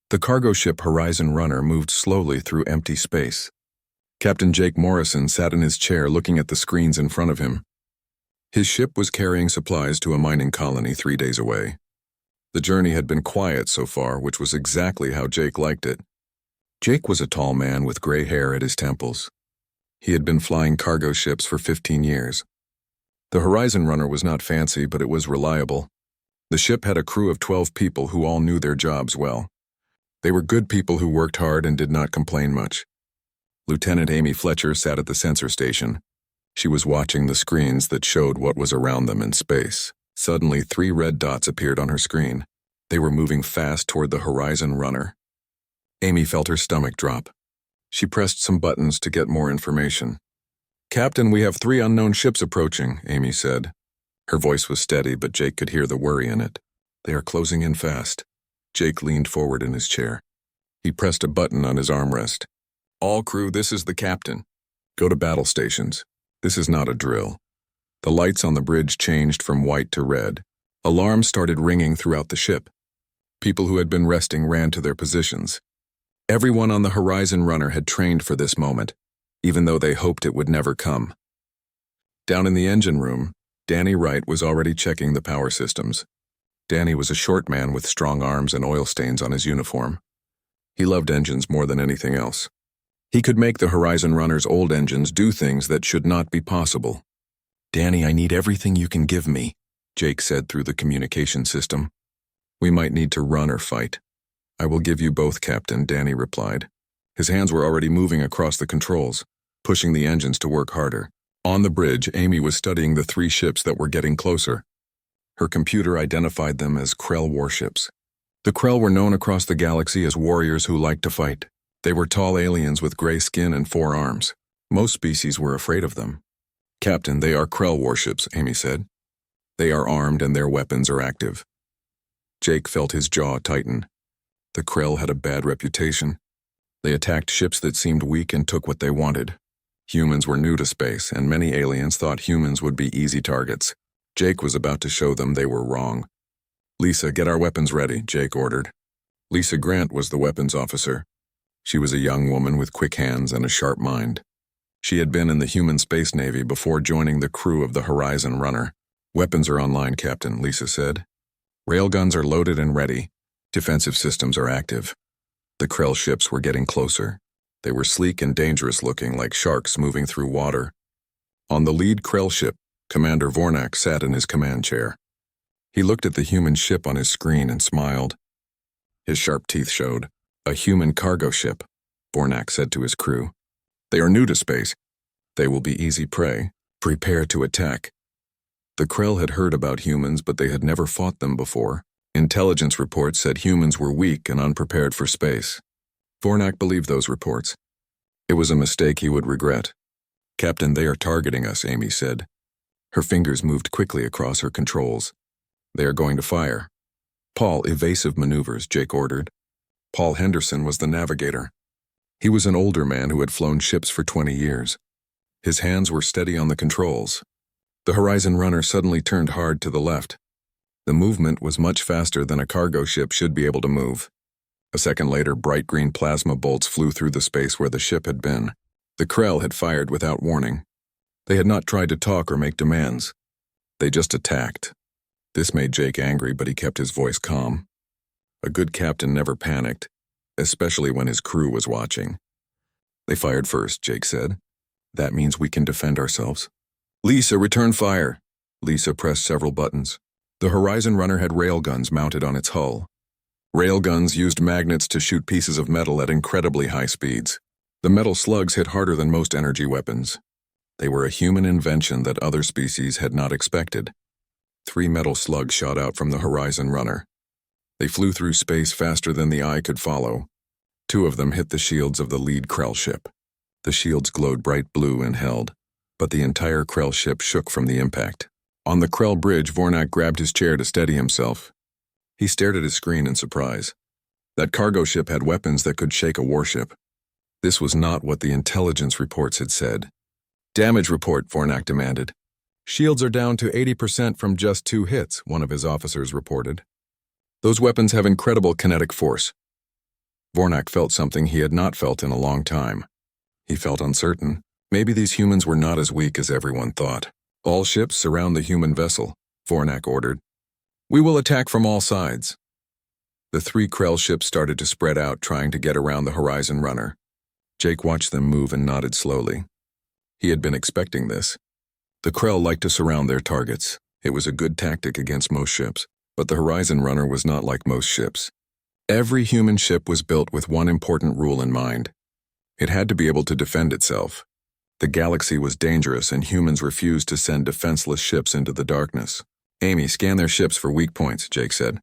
The cargo ship Horizon Runner moved slowly through empty space. Captain Jake Morrison sat in his chair looking at the screens in front of him. His ship was carrying supplies to a mining colony 3 days away. The journey had been quiet so far, which was exactly how Jake liked it. Jake was a tall man with gray hair at his temples. He had been flying cargo ships for 15 years. The Horizon Runner was not fancy, but it was reliable. The ship had a crew of 12 people who all knew their jobs well. They were good people who worked hard and did not complain much. Lieutenant Amy Fletcher sat at the sensor station. She was watching the screens that showed what was around them in space. Suddenly, 3 red dots appeared on her screen. They were moving fast toward the Horizon Runner. Amy felt her stomach drop. She pressed some buttons to get more information. "Captain, we have 3 unknown ships approaching," Amy said. Her voice was steady, but Jake could hear the worry in it. "They are closing in fast." Jake leaned forward in his chair. He pressed a button on his armrest. "All crew, this is the captain. Go to battle stations. This is not a drill." The lights on the bridge changed from white to red. Alarms started ringing throughout the ship. People who had been resting ran to their positions. Everyone on the Horizon Runner had trained for this moment, even though they hoped it would never come. Down in the engine room, Danny Wright was already checking the power systems. Danny was a short man with strong arms and oil stains on his uniform. He loved engines more than anything else. He could make the Horizon Runner's old engines do things that should not be possible. "Danny, I need everything you can give me," Jake said through the communication system. "We might need to run or fight." "I will give you both, Captain," Danny replied. His hands were already moving across the controls, pushing the engines to work harder. On the bridge, Amy was studying the 3 ships that were getting closer. Her computer identified them as Krell warships. The Krell were known across the galaxy as warriors who liked to fight. They were tall aliens with gray skin and 4 arms. Most species were afraid of them. "Captain, they are Krell warships," Amy said. "They are armed and their weapons are active." Jake felt his jaw tighten. The Krell had a bad reputation. They attacked ships that seemed weak and took what they wanted. Humans were new to space, and many aliens thought humans would be easy targets. Jake was about to show them they were wrong. "Lisa, get our weapons ready," Jake ordered. Lisa Grant was the weapons officer. She was a young woman with quick hands and a sharp mind. She had been in the human space navy before joining the crew of the Horizon Runner. "Weapons are online, Captain," Lisa said. "Railguns are loaded and ready. Defensive systems are active." The Krell ships were getting closer. They were sleek and dangerous looking, like sharks moving through water. On the lead Krell ship, Commander Vornak sat in his command chair. He looked at the human ship on his screen and smiled. His sharp teeth showed. "A human cargo ship," Vornak said to his crew. "They are new to space. They will be easy prey. Prepare to attack." The Krell had heard about humans, but they had never fought them before. Intelligence reports said humans were weak and unprepared for space. Vornak believed those reports. It was a mistake he would regret. "Captain, they are targeting us," Amy said. Her fingers moved quickly across her controls. "They are going to fire." "Paul, evasive maneuvers," Jake ordered. Paul Henderson was the navigator. He was an older man who had flown ships for 20 years. His hands were steady on the controls. The Horizon Runner suddenly turned hard to the left. The movement was much faster than a cargo ship should be able to move. A second later, bright green plasma bolts flew through the space where the ship had been. The Krell had fired without warning. They had not tried to talk or make demands. They just attacked. This made Jake angry, but he kept his voice calm. A good captain never panicked, especially when his crew was watching. "They fired first," Jake said. "That means we can defend ourselves." "Lisa, return fire." Lisa pressed several buttons. The Horizon Runner had railguns mounted on its hull. Railguns used magnets to shoot pieces of metal at incredibly high speeds. The metal slugs hit harder than most energy weapons. They were a human invention that other species had not expected. 3 metal slugs shot out from the Horizon Runner. They flew through space faster than the eye could follow. 2 of them hit the shields of the lead Krell ship. The shields glowed bright blue and held, but the entire Krell ship shook from the impact. On the Krell bridge, Vornak grabbed his chair to steady himself. He stared at his screen in surprise. That cargo ship had weapons that could shake a warship. This was not what the intelligence reports had said. "Damage report," Vornak demanded. "Shields are down to 80% from just 2 hits, one of his officers reported. "Those weapons have incredible kinetic force." Vornak felt something he had not felt in a long time. He felt uncertain. Maybe these humans were not as weak as everyone thought. All ships surround the human vessel, Vornak ordered. We will attack from all sides. The 3 Krell ships started to spread out, trying to get around the Horizon Runner. Jake watched them move and nodded slowly. He had been expecting this. The Krell liked to surround their targets. It was a good tactic against most ships, but the Horizon Runner was not like most ships. Every human ship was built with one important rule in mind. It had to be able to defend itself. The galaxy was dangerous and humans refused to send defenseless ships into the darkness. Amy, scan their ships for weak points, Jake said.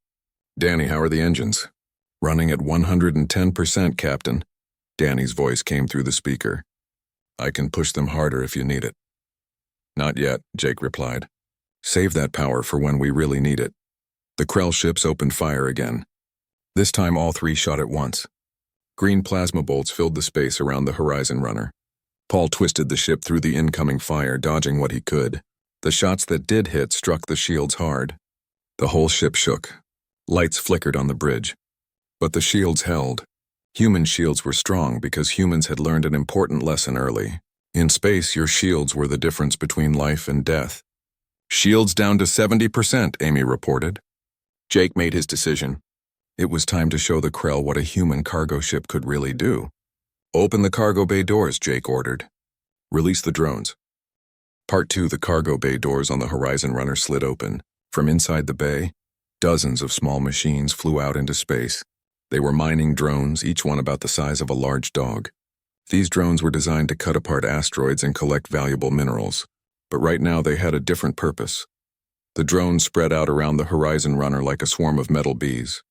Danny, how are the engines? Running at 110%, Captain. Danny's voice came through the speaker. I can push them harder if you need it. Not yet, Jake replied. Save that power for when we really need it. The Krell ships opened fire again. This time all 3 shot at once. Green plasma bolts filled the space around the Horizon Runner. Paul twisted the ship through the incoming fire, dodging what he could. The shots that did hit struck the shields hard. The whole ship shook. Lights flickered on the bridge. But the shields held. Human shields were strong because humans had learned an important lesson early. In space, your shields were the difference between life and death. Shields down to 70%, Amy reported. Jake made his decision. It was time to show the Krell what a human cargo ship could really do. Open the cargo bay doors, Jake ordered. Release the drones. Part 2, the cargo bay doors on the Horizon Runner slid open. From inside the bay, dozens of small machines flew out into space. They were mining drones, each one about the size of a large dog. These drones were designed to cut apart asteroids and collect valuable minerals. But right now they had a different purpose. The drones spread out around the Horizon Runner like a swarm of metal bees.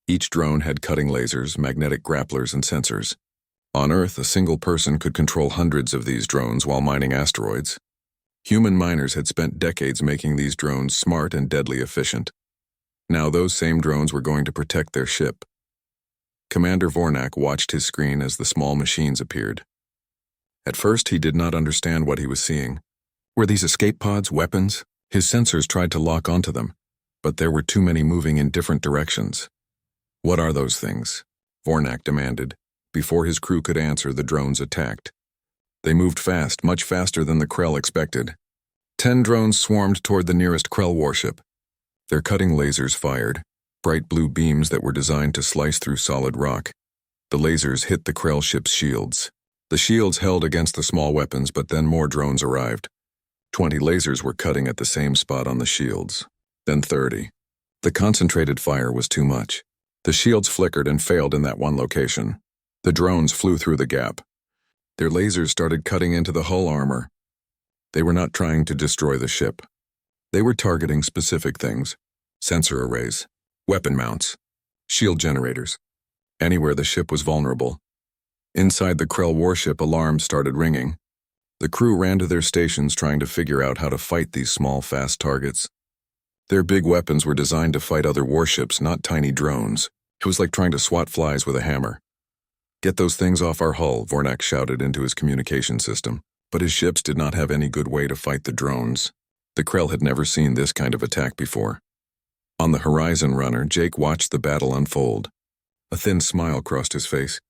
Each drone had cutting lasers, magnetic grapplers, and sensors. On Earth, a single person could control hundreds of these drones while mining asteroids. Human miners had spent decades making these drones smart and deadly efficient. Now those same drones were going to protect their ship. Commander Vornak watched his screen as the small machines appeared. At first, he did not understand what he was seeing. Were these escape pods weapons? His sensors tried to lock onto them, but there were too many moving in different directions. What are those things? Vornak demanded. Before his crew could answer, the drones attacked. They moved fast, much faster than the Krell expected. 10 drones swarmed toward the nearest Krell warship. Their cutting lasers fired, bright blue beams that were designed to slice through solid rock. The lasers hit the Krell ship's shields. The shields held against the small weapons, but then more drones arrived. 20 lasers were cutting at the same spot on the shields. Then 30. The concentrated fire was too much. The shields flickered and failed in that one location. The drones flew through the gap. Their lasers started cutting into the hull armor. They were not trying to destroy the ship. They were targeting specific things: sensor arrays, weapon mounts, shield generators, anywhere the ship was vulnerable. Inside the Krell warship, alarms started ringing. The crew ran to their stations trying to figure out how to fight these small, fast targets. Their big weapons were designed to fight other warships, not tiny drones. It was like trying to swat flies with a hammer. Get those things off our hull, Vornak shouted into his communication system. But his ships did not have any good way to fight the drones. The Krell had never seen this kind of attack before. On the Horizon Runner, Jake watched the battle unfold. A thin smile crossed his face.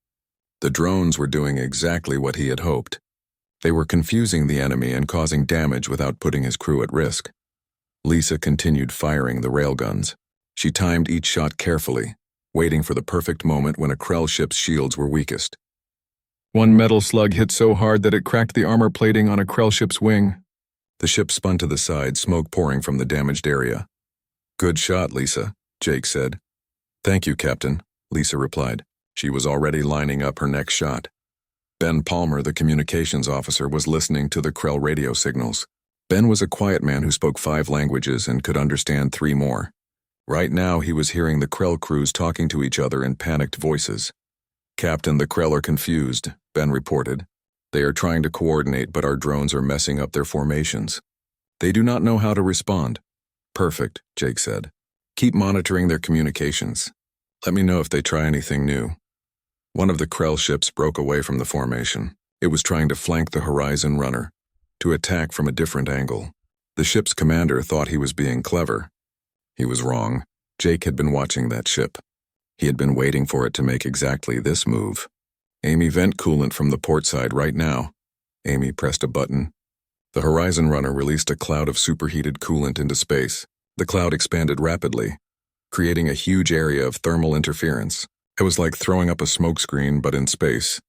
The drones were doing exactly what he had hoped. They were confusing the enemy and causing damage without putting his crew at risk. Lisa continued firing the railguns. She timed each shot carefully, waiting for the perfect moment when a Krell ship's shields were weakest. One metal slug hit so hard that it cracked the armor plating on a Krell ship's wing. The ship spun to the side, smoke pouring from the damaged area. Good shot, Lisa, Jake said. Thank you, Captain, Lisa replied. She was already lining up her next shot. Ben Palmer, the communications officer, was listening to the Krell radio signals. Ben was a quiet man who spoke 5 languages and could understand 3 more. Right now, he was hearing the Krell crews talking to each other in panicked voices. Captain, the Krell are confused, Ben reported. They are trying to coordinate, but our drones are messing up their formations. They do not know how to respond. Perfect, Jake said. Keep monitoring their communications. Let me know if they try anything new. One of the Krell ships broke away from the formation. It was trying to flank the Horizon Runner, to attack from a different angle. The ship's commander thought he was being clever. He was wrong. Jake had been watching that ship. He had been waiting for it to make exactly this move. Amy, vent coolant from the port side right now. Amy pressed a button. The Horizon Runner released a cloud of superheated coolant into space. The cloud expanded rapidly, creating a huge area of thermal interference. It was like throwing up a smokescreen, but in space.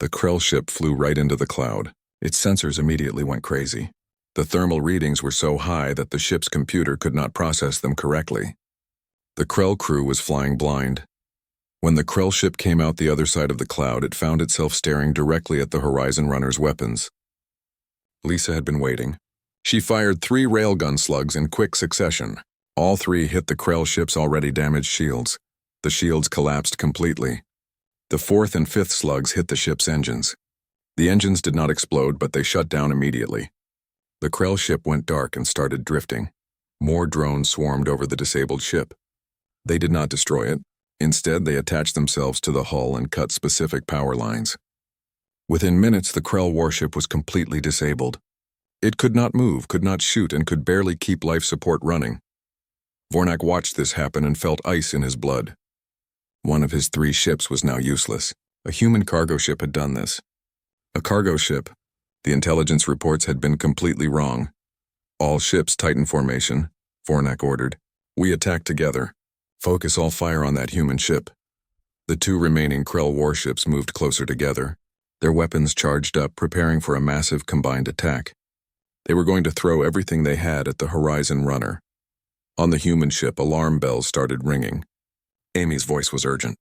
The Krell ship flew right into the cloud. Its sensors immediately went crazy. The thermal readings were so high that the ship's computer could not process them correctly. The Krell crew was flying blind. When the Krell ship came out the other side of the cloud, it found itself staring directly at the Horizon Runner's weapons. Lisa had been waiting. She fired 3 railgun slugs in quick succession. All 3 hit the Krell ship's already damaged shields. The shields collapsed completely. The 4th and 5th slugs hit the ship's engines. The engines did not explode, but they shut down immediately. The Krell ship went dark and started drifting. More drones swarmed over the disabled ship. They did not destroy it. Instead, they attached themselves to the hull and cut specific power lines. Within minutes, the Krell warship was completely disabled. It could not move, could not shoot, and could barely keep life support running. Vornak watched this happen and felt ice in his blood. One of his 3 ships was now useless. A human cargo ship had done this. A cargo ship. The intelligence reports had been completely wrong. All ships Titan formation, Vornak ordered. We attack together. Focus all fire on that human ship. The 2 remaining Krell warships moved closer together, their weapons charged up, preparing for a massive combined attack. They were going to throw everything they had at the Horizon Runner. On the human ship, alarm bells started ringing. Amy's voice was urgent.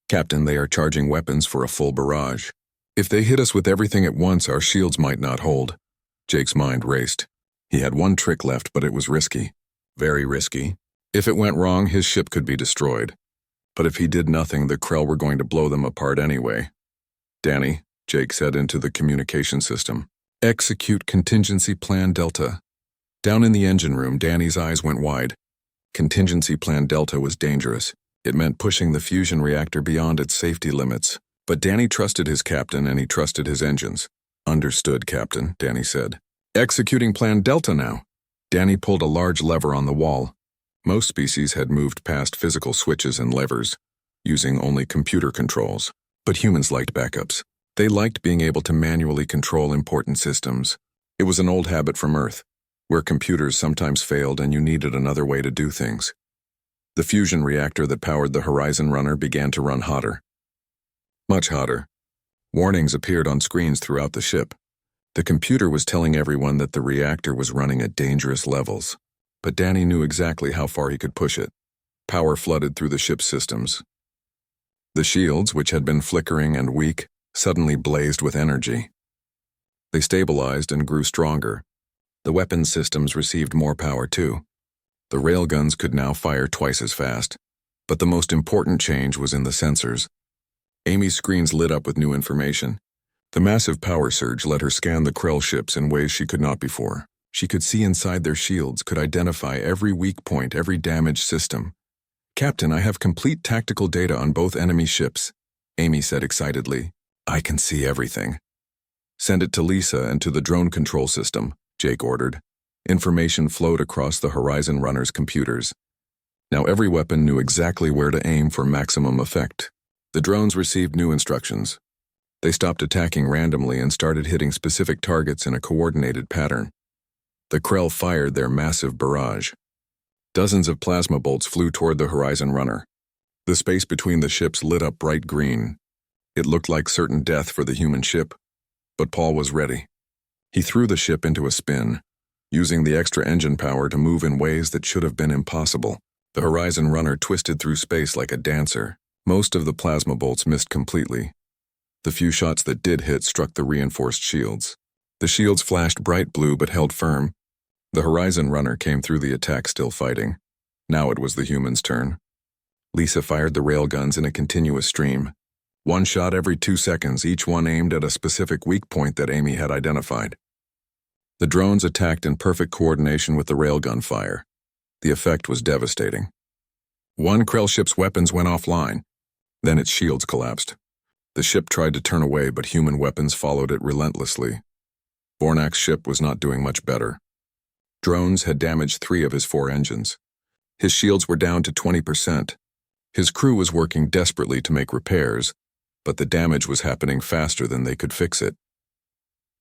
Captain, they are charging weapons for a full barrage. If they hit us with everything at once, our shields might not hold. Jake's mind raced. He had 1 trick left, but it was risky. Very risky. If it went wrong, his ship could be destroyed. But if he did nothing, the Krell were going to blow them apart anyway. Danny, Jake said into the communication system. Execute Contingency Plan Delta. Down in the engine room, Danny's eyes went wide. Contingency Plan Delta was dangerous. It meant pushing the fusion reactor beyond its safety limits. But Danny trusted his captain and he trusted his engines. Understood, Captain, Danny said. Executing Plan Delta now. Danny pulled a large lever on the wall. Most species had moved past physical switches and levers, using only computer controls. But humans liked backups. They liked being able to manually control important systems. It was an old habit from Earth, where computers sometimes failed and you needed another way to do things. The fusion reactor that powered the Horizon Runner began to run hotter. Much hotter. Warnings appeared on screens throughout the ship. The computer was telling everyone that the reactor was running at dangerous levels. But Danny knew exactly how far he could push it. Power flooded through the ship's systems. The shields, which had been flickering and weak, suddenly blazed with energy. They stabilized and grew stronger. The weapons systems received more power too. The railguns could now fire twice as fast. But the most important change was in the sensors. Amy's screens lit up with new information. The massive power surge let her scan the Krell ships in ways she could not before. She could see inside their shields, could identify every weak point, every damaged system. Captain, I have complete tactical data on both enemy ships, Amy said excitedly. I can see everything. Send it to Lisa and to the drone control system, Jake ordered. Information flowed across the Horizon Runner's computers. Now every weapon knew exactly where to aim for maximum effect. The drones received new instructions. They stopped attacking randomly and started hitting specific targets in a coordinated pattern. The Krell fired their massive barrage. Dozens of plasma bolts flew toward the Horizon Runner. The space between the ships lit up bright green. It looked like certain death for the human ship, but Paul was ready. He threw the ship into a spin, using the extra engine power to move in ways that should have been impossible. The Horizon Runner twisted through space like a dancer. Most of the plasma bolts missed completely. The few shots that did hit struck the reinforced shields. The shields flashed bright blue but held firm. The Horizon Runner came through the attack still fighting. Now it was the humans' turn. Lisa fired the railguns in a continuous stream. 1 shot every 2 seconds, each one aimed at a specific weak point that Amy had identified. The drones attacked in perfect coordination with the railgun fire. The effect was devastating. One Krell ship's weapons went offline. Then its shields collapsed. The ship tried to turn away, but human weapons followed it relentlessly. Vornak's ship was not doing much better. Drones had damaged 3 of his 4 engines. His shields were down to 20%. His crew was working desperately to make repairs, but the damage was happening faster than they could fix it.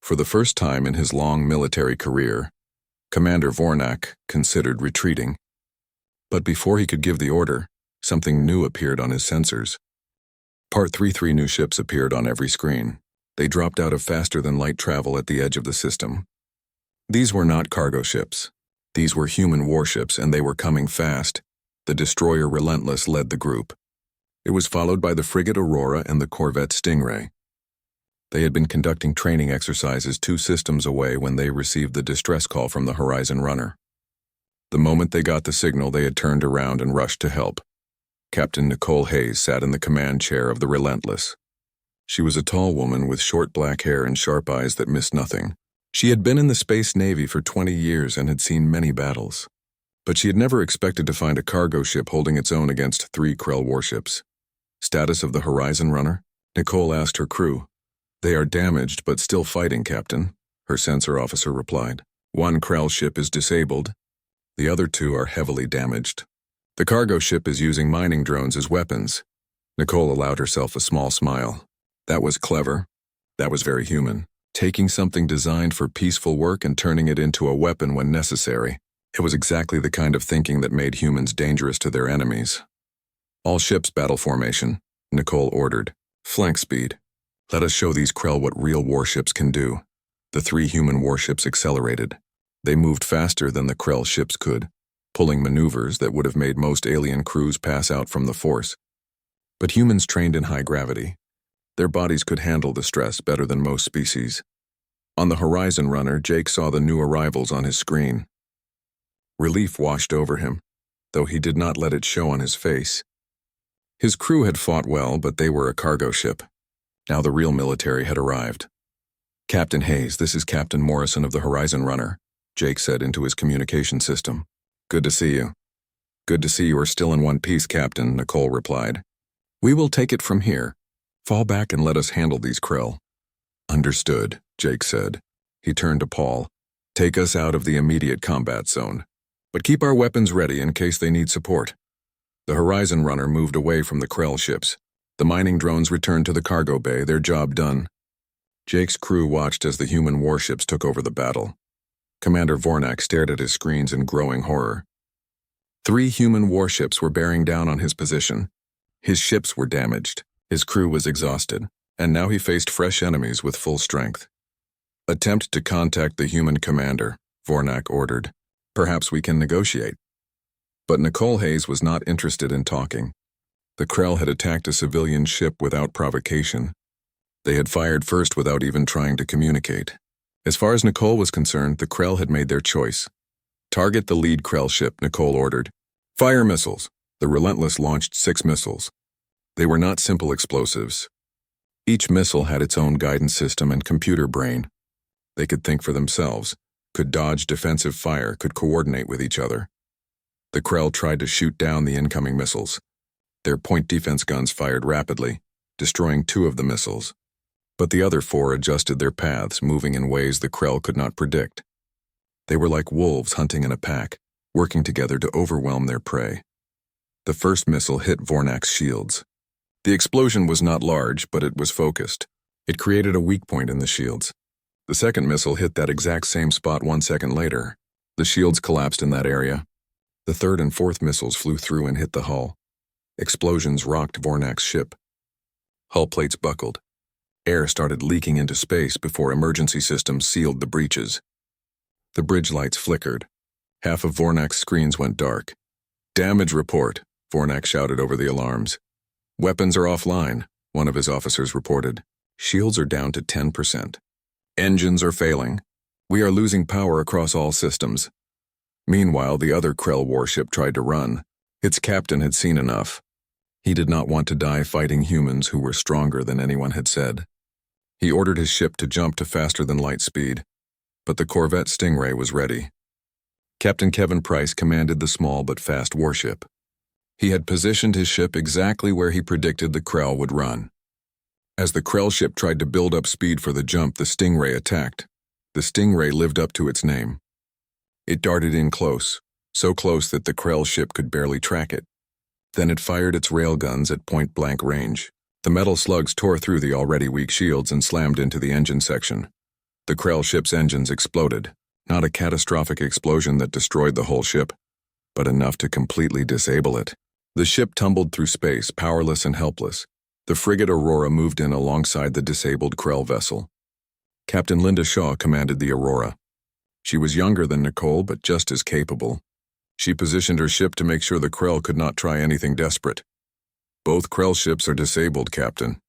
For the first time in his long military career, Commander Vornak considered retreating. But before he could give the order, something new appeared on his sensors. Part 3 new ships appeared on every screen. They dropped out of faster-than-light travel at the edge of the system. These were not cargo ships. These were human warships, and they were coming fast. The destroyer Relentless led the group. It was followed by the frigate Aurora and the corvette Stingray. They had been conducting training exercises 2 systems away when they received the distress call from the Horizon Runner. The moment they got the signal, they had turned around and rushed to help. Captain Nicole Hayes sat in the command chair of the Relentless. She was a tall woman with short black hair and sharp eyes that missed nothing. She had been in the Space Navy for 20 years and had seen many battles. But she had never expected to find a cargo ship holding its own against 3 Krell warships. Status of the Horizon Runner? Nicole asked her crew. They are damaged but still fighting, Captain, her sensor officer replied. 1 Krell ship is disabled. The other 2 are heavily damaged. The cargo ship is using mining drones as weapons. Nicole allowed herself a small smile. That was clever. That was very human. Taking something designed for peaceful work and turning it into a weapon when necessary. It was exactly the kind of thinking that made humans dangerous to their enemies. All ships battle formation, Nicole ordered. Flank speed. Let us show these Krell what real warships can do. The 3 human warships accelerated. They moved faster than the Krell ships could, pulling maneuvers that would have made most alien crews pass out from the force. But humans trained in high gravity. Their bodies could handle the stress better than most species. On the Horizon Runner, Jake saw the new arrivals on his screen. Relief washed over him, though he did not let it show on his face. His crew had fought well, but they were a cargo ship. Now the real military had arrived. Captain Hayes, this is Captain Morrison of the Horizon Runner, Jake said into his communication system. Good to see you. Good to see you are still in one piece, Captain, Nicole replied. We will take it from here. Fall back and let us handle these Krell. Understood, Jake said. He turned to Paul. Take us out of the immediate combat zone, but keep our weapons ready in case they need support. The Horizon Runner moved away from the Krell ships. The mining drones returned to the cargo bay, their job done. Jake's crew watched as the human warships took over the battle. Commander Vornak stared at his screens in growing horror. 3 human warships were bearing down on his position. His ships were damaged. His crew was exhausted, and now he faced fresh enemies with full strength. Attempt to contact the human commander, Vornak ordered. Perhaps we can negotiate. But Nicole Hayes was not interested in talking. The Krell had attacked a civilian ship without provocation. They had fired first without even trying to communicate. As far as Nicole was concerned, the Krell had made their choice. Target the lead Krell ship, Nicole ordered. Fire missiles. The Relentless launched 6 missiles. They were not simple explosives. Each missile had its own guidance system and computer brain. They could think for themselves, could dodge defensive fire, could coordinate with each other. The Krell tried to shoot down the incoming missiles. Their point defense guns fired rapidly, destroying 2 of the missiles. But the other 4 adjusted their paths, moving in ways the Krell could not predict. They were like wolves hunting in a pack, working together to overwhelm their prey. The first missile hit Vornak's shields. The explosion was not large, but it was focused. It created a weak point in the shields. The second missile hit that exact same spot 1 second later. The shields collapsed in that area. The third and fourth missiles flew through and hit the hull. Explosions rocked Vornak's ship. Hull plates buckled. Air started leaking into space before emergency systems sealed the breaches. The bridge lights flickered. Half of Vornak's screens went dark. Damage report, Vornak shouted over the alarms. Weapons are offline, one of his officers reported. Shields are down to 10%. Engines are failing. We are losing power across all systems. Meanwhile, the other Krell warship tried to run. Its captain had seen enough. He did not want to die fighting humans who were stronger than anyone had said. He ordered his ship to jump to faster-than-light speed, but the corvette Stingray was ready. Captain Kevin Price commanded the small but fast warship. He had positioned his ship exactly where he predicted the Krell would run. As the Krell ship tried to build up speed for the jump, the Stingray attacked. The Stingray lived up to its name. It darted in close, so close that the Krell ship could barely track it. Then it fired its railguns at point-blank range. The metal slugs tore through the already weak shields and slammed into the engine section. The Krell ship's engines exploded, not a catastrophic explosion that destroyed the whole ship, but enough to completely disable it. The ship tumbled through space, powerless and helpless. The frigate Aurora moved in alongside the disabled Krell vessel. Captain Linda Shaw commanded the Aurora. She was younger than Nicole, but just as capable. She positioned her ship to make sure the Krell could not try anything desperate. "Both Krell ships are disabled, Captain,"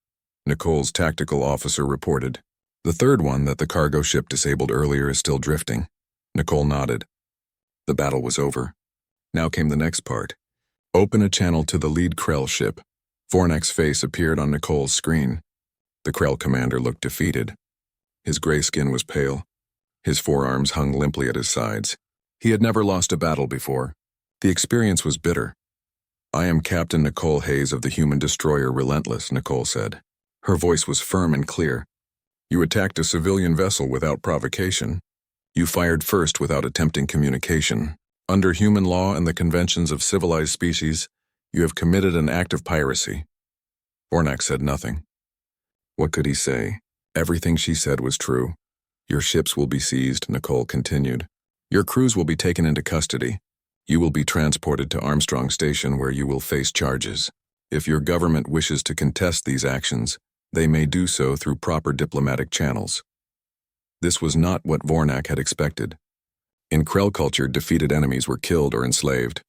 Nicole's tactical officer reported. "The third one that the cargo ship disabled earlier is still drifting." Nicole nodded. The battle was over. Now came the next part. Open a channel to the lead Krell ship. Vornak's face appeared on Nicole's screen. The Krell commander looked defeated. His gray skin was pale. His forearms hung limply at his sides. He had never lost a battle before. The experience was bitter. "I am Captain Nicole Hayes of the human destroyer Relentless," Nicole said. Her voice was firm and clear. "You attacked a civilian vessel without provocation. You fired first without attempting communication. Under human law and the conventions of civilized species, you have committed an act of piracy." Vornak said nothing. What could he say? Everything she said was true. "Your ships will be seized," Nicole continued. "Your crews will be taken into custody. You will be transported to Armstrong Station where you will face charges. If your government wishes to contest these actions, they may do so through proper diplomatic channels." This was not what Vornak had expected. In Krell culture, defeated enemies were killed or enslaved.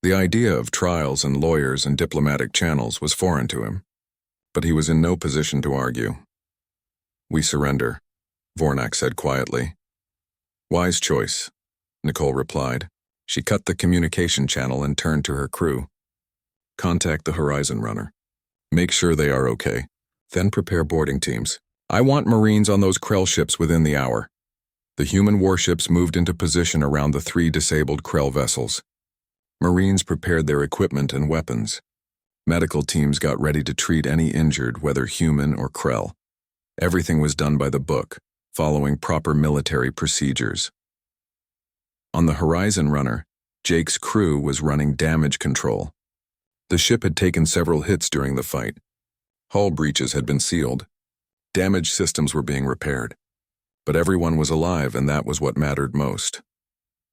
The idea of trials and lawyers and diplomatic channels was foreign to him, but he was in no position to argue. "We surrender," Vornak said quietly. "Wise choice," Nicole replied. She cut the communication channel and turned to her crew. "Contact the Horizon Runner. Make sure they are okay. Then prepare boarding teams. I want Marines on those Krell ships within the hour." The human warships moved into position around the 3 disabled Krell vessels. Marines prepared their equipment and weapons. Medical teams got ready to treat any injured, whether human or Krell. Everything was done by the book, following proper military procedures. On the Horizon Runner, Jake's crew was running damage control. The ship had taken several hits during the fight. Hull breaches had been sealed. Damaged systems were being repaired. But everyone was alive, and that was what mattered most.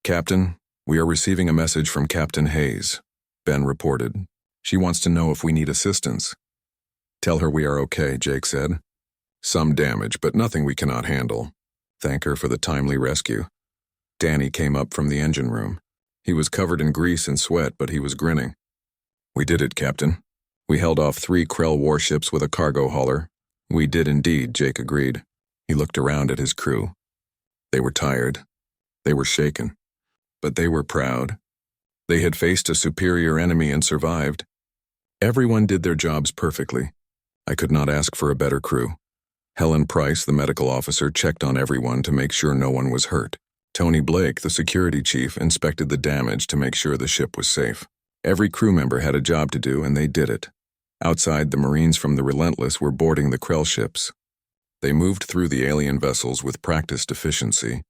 "Captain, we are receiving a message from Captain Hayes," Ben reported. "She wants to know if we need assistance." "Tell her we are okay," Jake said. "Some damage, but nothing we cannot handle. Thank her for the timely rescue." Danny came up from the engine room. He was covered in grease and sweat, but he was grinning. "We did it, Captain. We held off 3 Krell warships with a cargo hauler." "We did indeed," Jake agreed. He looked around at his crew. They were tired. They were shaken. But they were proud. They had faced a superior enemy and survived. Everyone did their jobs perfectly. I could not ask for a better crew. Helen Price, the medical officer, checked on everyone to make sure no one was hurt. Tony Blake, the security chief, inspected the damage to make sure the ship was safe. Every crew member had a job to do, and they did it. Outside, the Marines from the Relentless were boarding the Krell ships. They moved through the alien vessels with practiced efficiency.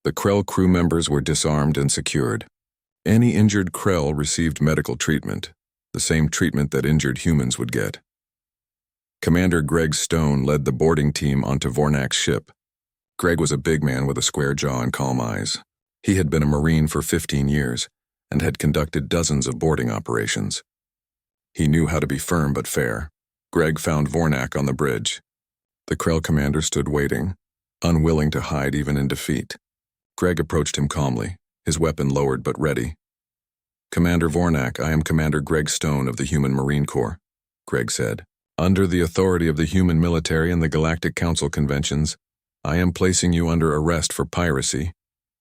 The Krell crew members were disarmed and secured. Any injured Krell received medical treatment, the same treatment that injured humans would get. Commander Greg Stone led the boarding team onto Vornak's ship. Greg was a big man with a square jaw and calm eyes. He had been a Marine for 15 years and had conducted dozens of boarding operations. He knew how to be firm but fair. Greg found Vornak on the bridge. The Krell commander stood waiting, unwilling to hide even in defeat. Greg approached him calmly, his weapon lowered but ready. "Commander Vornak, I am Commander Greg Stone of the Human Marine Corps," Greg said. "Under the authority of the human military and the Galactic Council conventions, I am placing you under arrest for piracy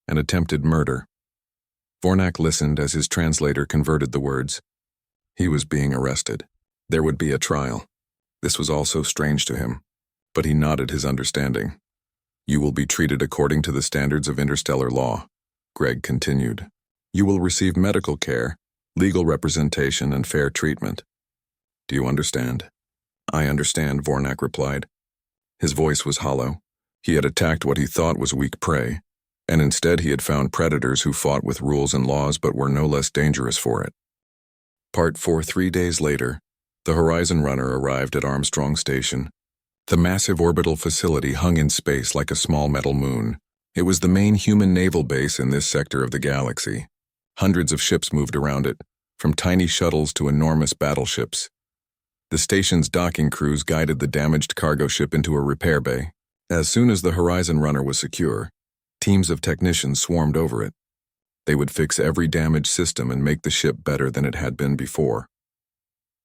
and attempted murder." Vornak listened as his translator converted the words. He was being arrested. There would be a trial. This was all so strange to him, but he nodded his understanding. "You will be treated according to the standards of interstellar law," Greg continued. "You will receive medical care, legal representation, and fair treatment. Do you understand?" "I understand," Vornak replied. His voice was hollow. He had attacked what he thought was weak prey, and instead he had found predators who fought with rules and laws but were no less dangerous for it. Part 4. 3 days later, the Horizon Runner arrived at Armstrong Station. The massive orbital facility hung in space like a small metal moon. It was the main human naval base in this sector of the galaxy. Hundreds of ships moved around it, from tiny shuttles to enormous battleships. The station's docking crews guided the damaged cargo ship into a repair bay. As soon as the Horizon Runner was secure, teams of technicians swarmed over it. They would fix every damaged system and make the ship better than it had been before.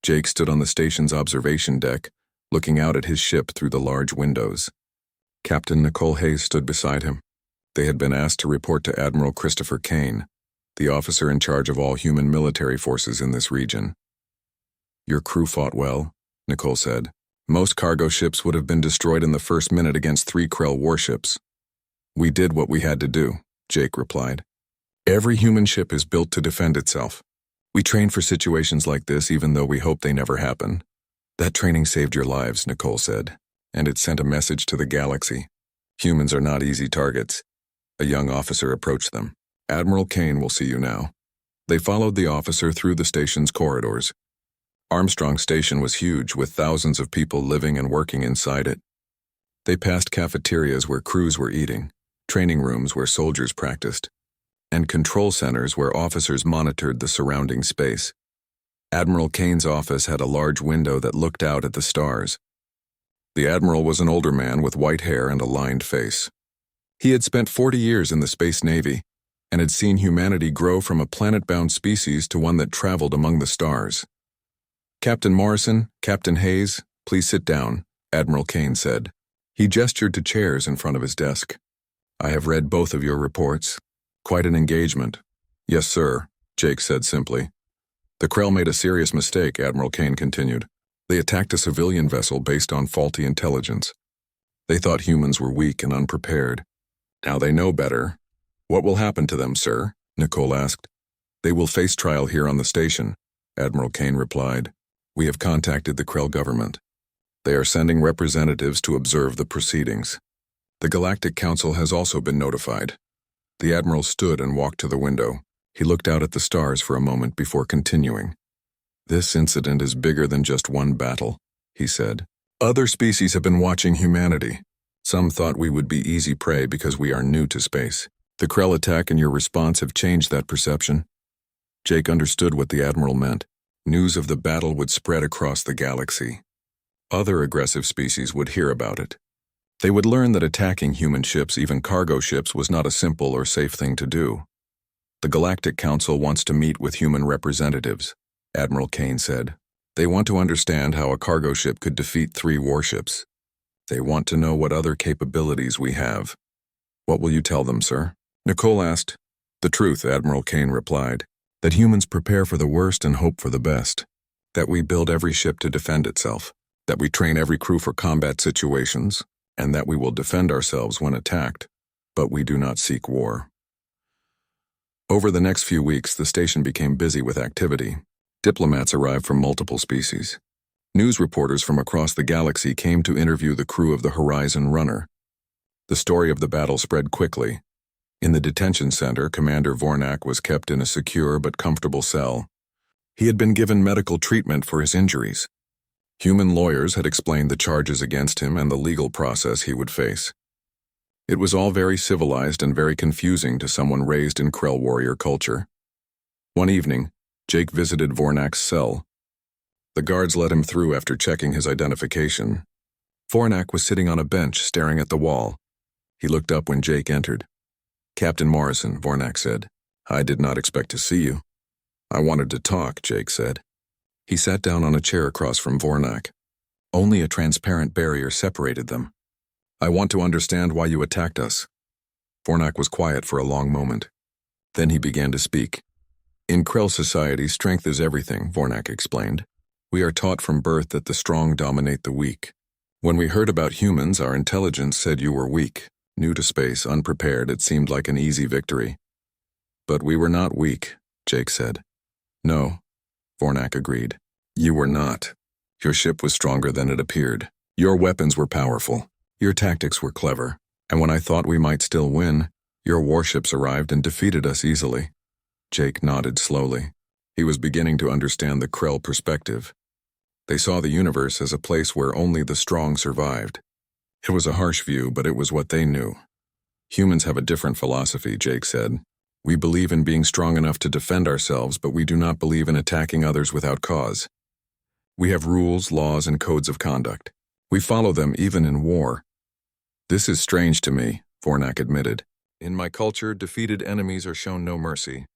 Jake stood on the station's observation deck, looking out at his ship through the large windows. Captain Nicole Hayes stood beside him. They had been asked to report to Admiral Christopher Kane, the officer in charge of all human military forces in this region. "Your crew fought well," Nicole said. "Most cargo ships would have been destroyed in the first minute against 3 Krell warships." "We did what we had to do," Jake replied. "Every human ship is built to defend itself. We train for situations like this even though we hope they never happen." "That training saved your lives," Nicole said, "and it sent a message to the galaxy. Humans are not easy targets." A young officer approached them. "Admiral Kane will see you now." They followed the officer through the station's corridors. Armstrong Station was huge, with thousands of people living and working inside it. They passed cafeterias where crews were eating, training rooms where soldiers practiced, and control centers where officers monitored the surrounding space. Admiral Kane's office had a large window that looked out at the stars. The Admiral was an older man with white hair and a lined face. He had spent 40 years in the Space Navy and had seen humanity grow from a planet-bound species to one that traveled among the stars. "Captain Morrison, Captain Hayes, please sit down," Admiral Kane said. He gestured to chairs in front of his desk. "I have read both of your reports. Quite an engagement." "Yes, sir," Jake said simply. "The Krell made a serious mistake," Admiral Kane continued. "They attacked a civilian vessel based on faulty intelligence. They thought humans were weak and unprepared. Now they know better." "What will happen to them, sir?" Nicole asked. "They will face trial here on the station," Admiral Kane replied. "We have contacted the Krell government. They are sending representatives to observe the proceedings. The Galactic Council has also been notified." The Admiral stood and walked to the window. He looked out at the stars for a moment before continuing. "This incident is bigger than just one battle," he said. "Other species have been watching humanity. Some thought we would be easy prey because we are new to space. The Krell attack and your response have changed that perception." Jake understood what the Admiral meant. News of the battle would spread across the galaxy. Other aggressive species would hear about it. They would learn that attacking human ships, even cargo ships, was not a simple or safe thing to do. "The Galactic Council wants to meet with human representatives," Admiral Kane said. "They want to understand how a cargo ship could defeat 3 warships. They want to know what other capabilities we have." "What will you tell them, sir?" Nicole asked. "The truth," Admiral Kane replied. "That humans prepare for the worst and hope for the best. That we build every ship to defend itself. That we train every crew for combat situations. And that we will defend ourselves when attacked. But we do not seek war." Over the next few weeks, the station became busy with activity. Diplomats arrived from multiple species. News reporters from across the galaxy came to interview the crew of the Horizon Runner. The story of the battle spread quickly. In the detention center, Commander Vornak was kept in a secure but comfortable cell. He had been given medical treatment for his injuries. Human lawyers had explained the charges against him and the legal process he would face. It was all very civilized and very confusing to someone raised in Krell warrior culture. One evening, Jake visited Vornak's cell. The guards let him through after checking his identification. Vornak was sitting on a bench staring at the wall. He looked up when Jake entered. "Captain Morrison," Vornak said. "I did not expect to see you." "I wanted to talk," Jake said. He sat down on a chair across from Vornak. Only a transparent barrier separated them. "I want to understand why you attacked us." Vornak was quiet for a long moment. Then he began to speak. "In Krell society, strength is everything," Vornak explained. "We are taught from birth that the strong dominate the weak. When we heard about humans, our intelligence said you were weak. New to space, unprepared, it seemed like an easy victory." "But we were not weak," Jake said. "No," Vornak agreed. "You were not. Your ship was stronger than it appeared. Your weapons were powerful. Your tactics were clever. And when I thought we might still win, your warships arrived and defeated us easily." Jake nodded slowly. He was beginning to understand the Krell perspective. They saw the universe as a place where only the strong survived. It was a harsh view, but it was what they knew. Humans have a different philosophy, Jake said. We believe in being strong enough to defend ourselves, but we do not believe in attacking others without cause. We have rules, laws, and codes of conduct. We follow them even in war. This is strange to me, Vornak admitted. In my culture, defeated enemies are shown no mercy.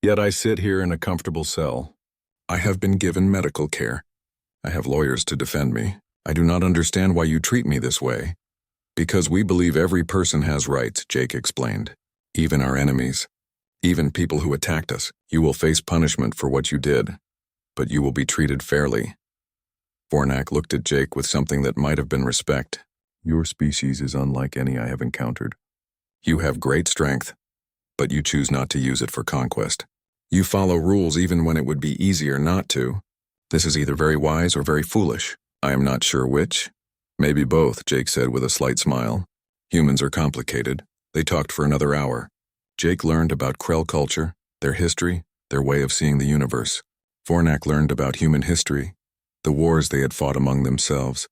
Yet I sit here in a comfortable cell. I have been given medical care. I have lawyers to defend me. I do not understand why you treat me this way. Because we believe every person has rights, Jake explained. Even our enemies. Even people who attacked us. You will face punishment for what you did. But you will be treated fairly. Vornak looked at Jake with something that might have been respect. Your species is unlike any I have encountered. You have great strength, but you choose not to use it for conquest. You follow rules even when it would be easier not to. This is either very wise or very foolish. I am not sure which. Maybe both, Jake said with a slight smile. Humans are complicated. They talked for another hour. Jake learned about Krell culture, their history, their way of seeing the universe. Vornak learned about human history, the wars they had fought among themselves,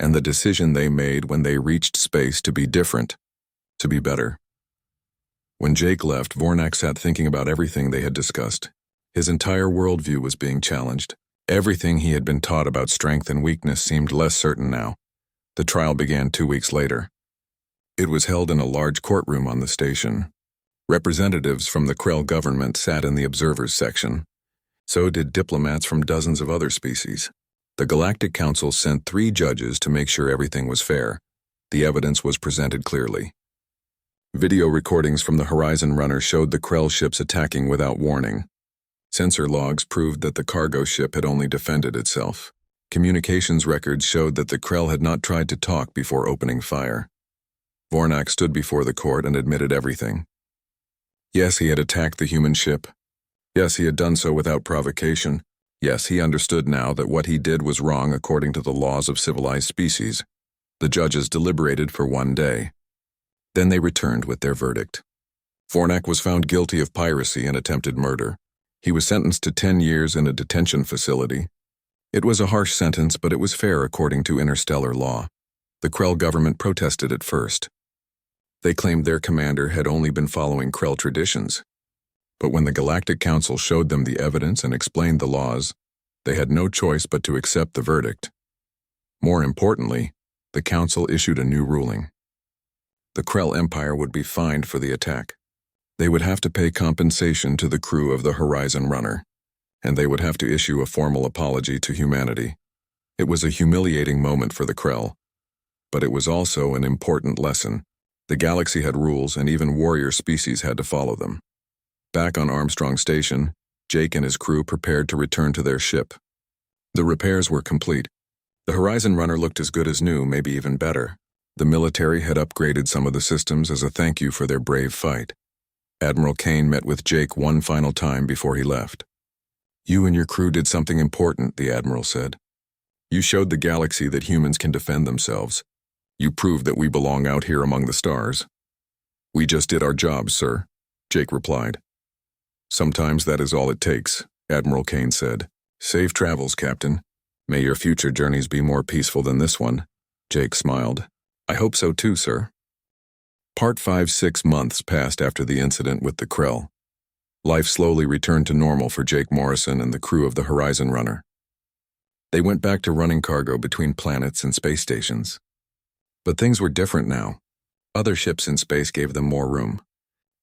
and the decision they made when they reached space to be different, to be better. When Jake left, Vornak sat thinking about everything they had discussed. His entire worldview was being challenged. Everything he had been taught about strength and weakness seemed less certain now. The trial began 2 weeks later. It was held in a large courtroom on the station. Representatives from the Krell government sat in the observers section. So did diplomats from dozens of other species. The Galactic Council sent 3 judges to make sure everything was fair. The evidence was presented clearly. Video recordings from the Horizon Runner showed the Krell ships attacking without warning. Sensor logs proved that the cargo ship had only defended itself. Communications records showed that the Krell had not tried to talk before opening fire. Vornak stood before the court and admitted everything. Yes, he had attacked the human ship. Yes, he had done so without provocation. Yes, he understood now that what he did was wrong according to the laws of civilized species. The judges deliberated for 1 day. Then they returned with their verdict. Vornak was found guilty of piracy and attempted murder. He was sentenced to 10 years in a detention facility. It was a harsh sentence, but it was fair according to interstellar law. The Krell government protested at first. They claimed their commander had only been following Krell traditions. But when the Galactic Council showed them the evidence and explained the laws, they had no choice but to accept the verdict. More importantly, the Council issued a new ruling. The Krell Empire would be fined for the attack. They would have to pay compensation to the crew of the Horizon Runner, and they would have to issue a formal apology to humanity. It was a humiliating moment for the Krell, but it was also an important lesson. The galaxy had rules, and even warrior species had to follow them. Back on Armstrong Station, Jake and his crew prepared to return to their ship. The repairs were complete. The Horizon Runner looked as good as new, maybe even better. The military had upgraded some of the systems as a thank you for their brave fight. Admiral Kane met with Jake one final time before he left. You and your crew did something important, the Admiral said. You showed the galaxy that humans can defend themselves. You proved that we belong out here among the stars. We just did our job, sir, Jake replied. Sometimes that is all it takes, Admiral Kane said. Safe travels, Captain. May your future journeys be more peaceful than this one. Jake smiled. I hope so too, sir. Part 5. 6 months passed after the incident with the Krell. Life slowly returned to normal for Jake Morrison and the crew of the Horizon Runner. They went back to running cargo between planets and space stations. But things were different now. Other ships in space gave them more room.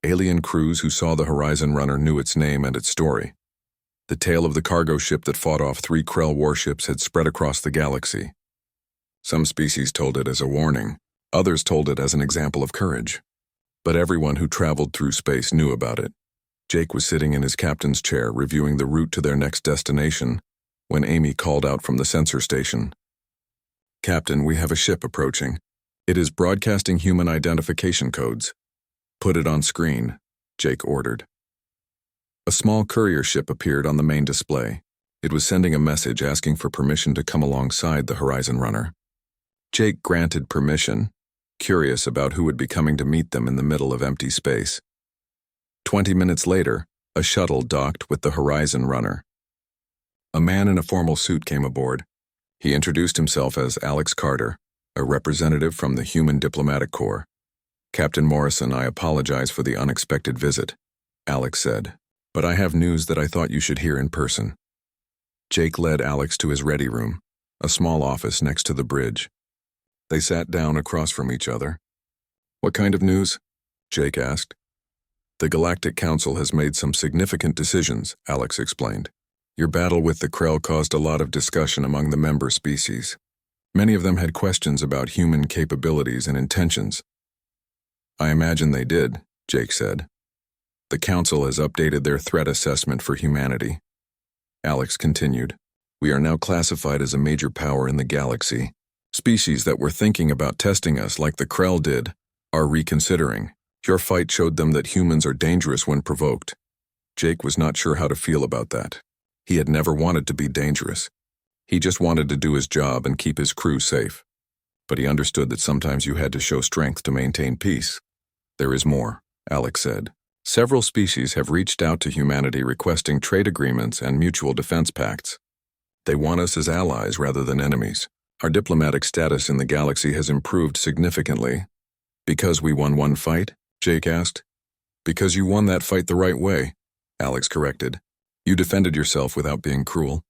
Alien crews who saw the Horizon Runner knew its name and its story. The tale of the cargo ship that fought off 3 Krell warships had spread across the galaxy. Some species told it as a warning. Others told it as an example of courage. But everyone who traveled through space knew about it. Jake was sitting in his captain's chair reviewing the route to their next destination when Amy called out from the sensor station. Captain, we have a ship approaching. It is broadcasting human identification codes. Put it on screen, Jake ordered. A small courier ship appeared on the main display. It was sending a message asking for permission to come alongside the Horizon Runner. Jake granted permission, curious about who would be coming to meet them in the middle of empty space. 20 minutes later, A shuttle docked with the Horizon Runner. A man in a formal suit came aboard. He introduced himself as Alex Carter, a representative from the Human Diplomatic Corps. "Captain Morrison, I apologize for the unexpected visit," Alex said, "but I have news that I thought you should hear in person." Jake led Alex to his ready room, a small office next to the bridge. They sat down across from each other. "What kind of news?" Jake asked. "The Galactic Council has made some significant decisions," Alex explained. "Your battle with the Krell caused a lot of discussion among the member species. Many of them had questions about human capabilities and intentions." "I imagine they did," Jake said. "The Council has updated their threat assessment for humanity." Alex continued. "We are now classified as a major power in the galaxy. Species that were thinking about testing us like the Krell did are reconsidering. Your fight showed them that humans are dangerous when provoked." Jake was not sure how to feel about that. He had never wanted to be dangerous. He just wanted to do his job and keep his crew safe. But he understood that sometimes you had to show strength to maintain peace. "There is more," Alex said. "Several species have reached out to humanity requesting trade agreements and mutual defense pacts. They want us as allies rather than enemies. Our diplomatic status in the galaxy has improved significantly." "Because we won one fight?" Jake asked. "Because you won that fight the right way," Alex corrected. "You defended yourself without being cruel.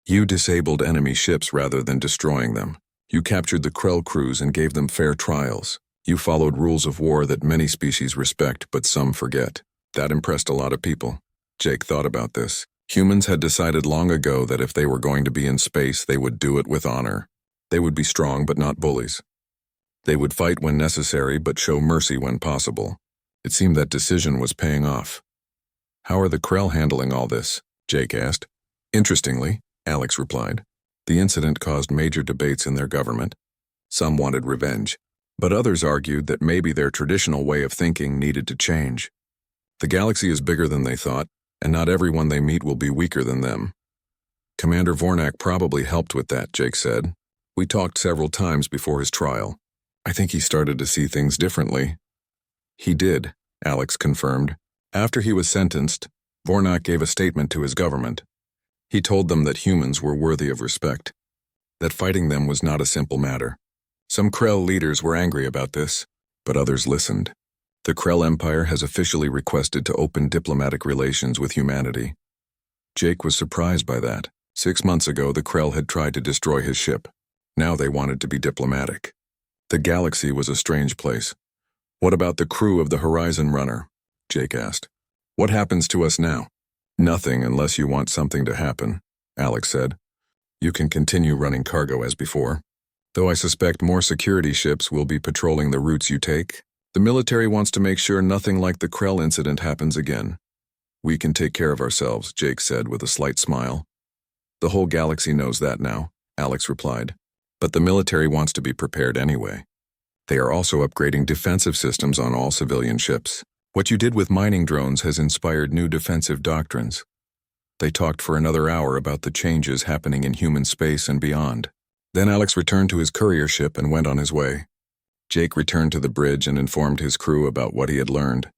You disabled enemy ships rather than destroying them. You captured the Krell crews and gave them fair trials. You followed rules of war that many species respect but some forget." That impressed a lot of people. Jake thought about this. Humans had decided long ago that if they were going to be in space, they would do it with honor. They would be strong but not bullies. They would fight when necessary but show mercy when possible. It seemed that decision was paying off. "How are the Krell handling all this?" Jake asked. "Interestingly," Alex replied, "the incident caused major debates in their government. Some wanted revenge, but others argued that maybe their traditional way of thinking needed to change. The galaxy is bigger than they thought, and not everyone they meet will be weaker than them." "Commander Vornak probably helped with that," Jake said. "We talked several times before his trial. I think he started to see things differently." "He did," Alex confirmed. "After he was sentenced, Vornak gave a statement to his government. He told them that humans were worthy of respect, that fighting them was not a simple matter. Some Krell leaders were angry about this, but others listened. The Krell Empire has officially requested to open diplomatic relations with humanity." Jake was surprised by that. 6 months ago, the Krell had tried to destroy his ship. Now they wanted to be diplomatic. The galaxy was a strange place. "What about the crew of the Horizon Runner?" Jake asked. "What happens to us now?" "Nothing unless you want something to happen," Alex said. "You can continue running cargo as before. Though I suspect more security ships will be patrolling the routes you take. The military wants to make sure nothing like the Krell incident happens again." "We can take care of ourselves," Jake said with a slight smile. "The whole galaxy knows that now," Alex replied. "But the military wants to be prepared anyway. They are also upgrading defensive systems on all civilian ships. What you did with mining drones has inspired new defensive doctrines." They talked for another hour about the changes happening in human space and beyond. Then Alex returned to his courier ship and went on his way. Jake returned to the bridge and informed his crew about what he had learned.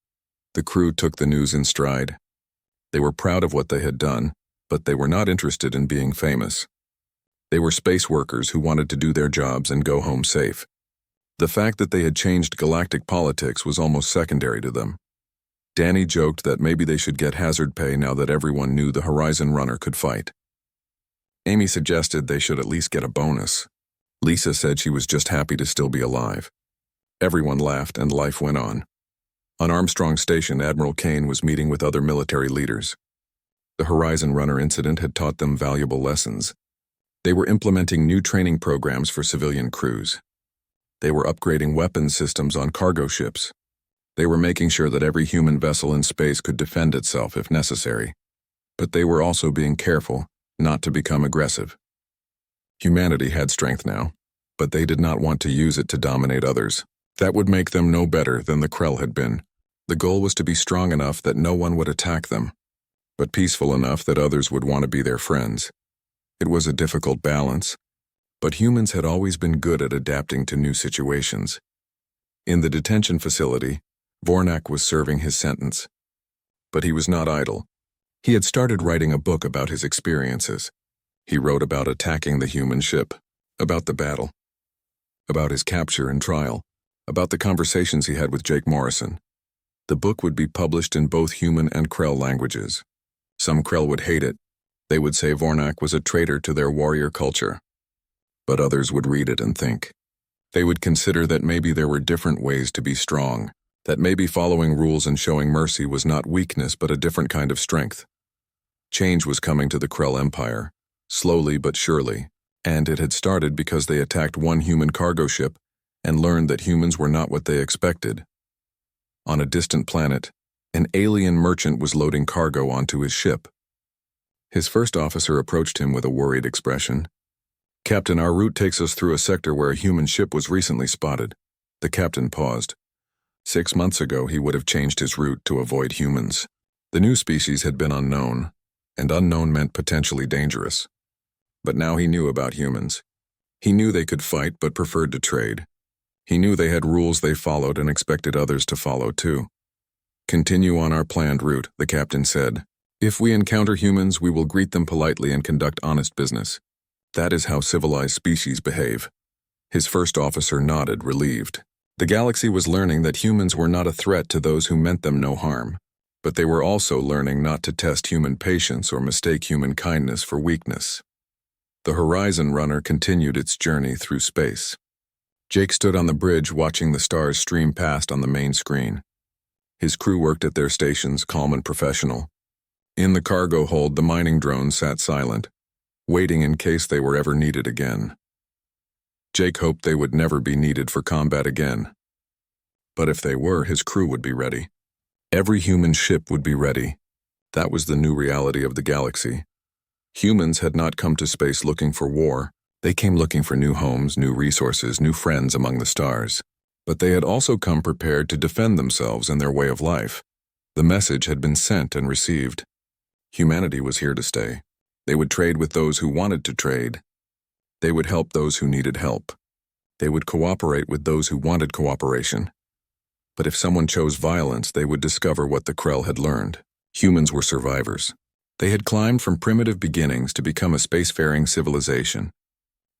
The crew took the news in stride. They were proud of what they had done, but they were not interested in being famous. They were space workers who wanted to do their jobs and go home safe. The fact that they had changed galactic politics was almost secondary to them. Danny joked that maybe they should get hazard pay now that everyone knew the Horizon Runner could fight. Amy suggested they should at least get a bonus. Lisa said she was just happy to still be alive. Everyone laughed and life went on. On Armstrong Station, Admiral Kane was meeting with other military leaders. The Horizon Runner incident had taught them valuable lessons. They were implementing new training programs for civilian crews. They were upgrading weapons systems on cargo ships. They were making sure that every human vessel in space could defend itself if necessary. But they were also being careful not to become aggressive. Humanity had strength now, but they did not want to use it to dominate others. That would make them no better than the Krell had been. The goal was to be strong enough that no one would attack them, but peaceful enough that others would want to be their friends. It was a difficult balance, but humans had always been good at adapting to new situations. In the detention facility, Vornak was serving his sentence. But he was not idle. He had started writing a book about his experiences. He wrote about attacking the human ship, about the battle, about his capture and trial, about the conversations he had with Jake Morrison. The book would be published in both human and Krell languages. Some Krell would hate it. They would say Vornak was a traitor to their warrior culture. But others would read it and think. They would consider that maybe there were different ways to be strong, that maybe following rules and showing mercy was not weakness but a different kind of strength. Change was coming to the Krell Empire, slowly but surely, and it had started because they attacked one human cargo ship and learned that humans were not what they expected. On a distant planet, an alien merchant was loading cargo onto his ship. His first officer approached him with a worried expression. "Captain, our route takes us through a sector where a human ship was recently spotted." The captain paused. 6 months ago, he would have changed his route to avoid humans. The new species had been unknown, and unknown meant potentially dangerous. But now he knew about humans. He knew they could fight but preferred to trade. He knew they had rules they followed and expected others to follow too. "Continue on our planned route," the captain said. "If we encounter humans, we will greet them politely and conduct honest business. That is how civilized species behave." His first officer nodded, relieved. The galaxy was learning that humans were not a threat to those who meant them no harm, but they were also learning not to test human patience or mistake human kindness for weakness. The Horizon Runner continued its journey through space. Jake stood on the bridge watching the stars stream past on the main screen. His crew worked at their stations, calm and professional. In the cargo hold, the mining drones sat silent, waiting in case they were ever needed again. Jake hoped they would never be needed for combat again. But if they were, his crew would be ready. Every human ship would be ready. That was the new reality of the galaxy. Humans had not come to space looking for war. They came looking for new homes, new resources, new friends among the stars. But they had also come prepared to defend themselves and their way of life. The message had been sent and received. Humanity was here to stay. They would trade with those who wanted to trade. They would help those who needed help. They would cooperate with those who wanted cooperation. But if someone chose violence, they would discover what the Krell had learned. Humans were survivors. They had climbed from primitive beginnings to become a spacefaring civilization.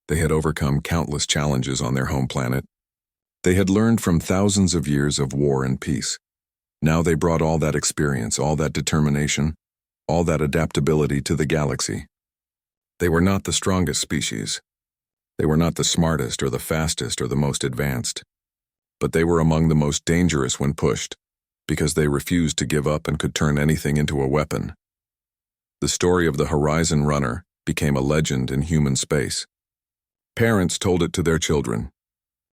They had overcome countless challenges on their home planet. They had learned from thousands of years of war and peace. Now they brought all that experience, all that determination, all that adaptability to the galaxy. They were not the strongest species. They were not the smartest or the fastest or the most advanced. But they were among the most dangerous when pushed, because they refused to give up and could turn anything into a weapon. The story of the Horizon Runner became a legend in human space. Parents told it to their children.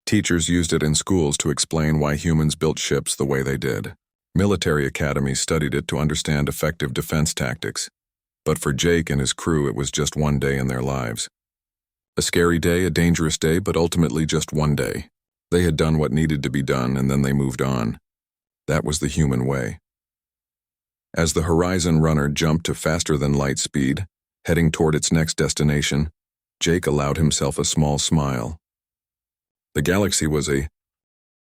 Teachers used it in schools to explain why humans built ships the way they did. Military academies studied it to understand effective defense tactics. But for Jake and his crew, it was just one day in their lives. A scary day, a dangerous day, but ultimately just one day. They had done what needed to be done, and then they moved on. That was the human way. As the Horizon Runner jumped to faster-than-light speed, heading toward its next destination, Jake allowed himself a small smile. The galaxy was a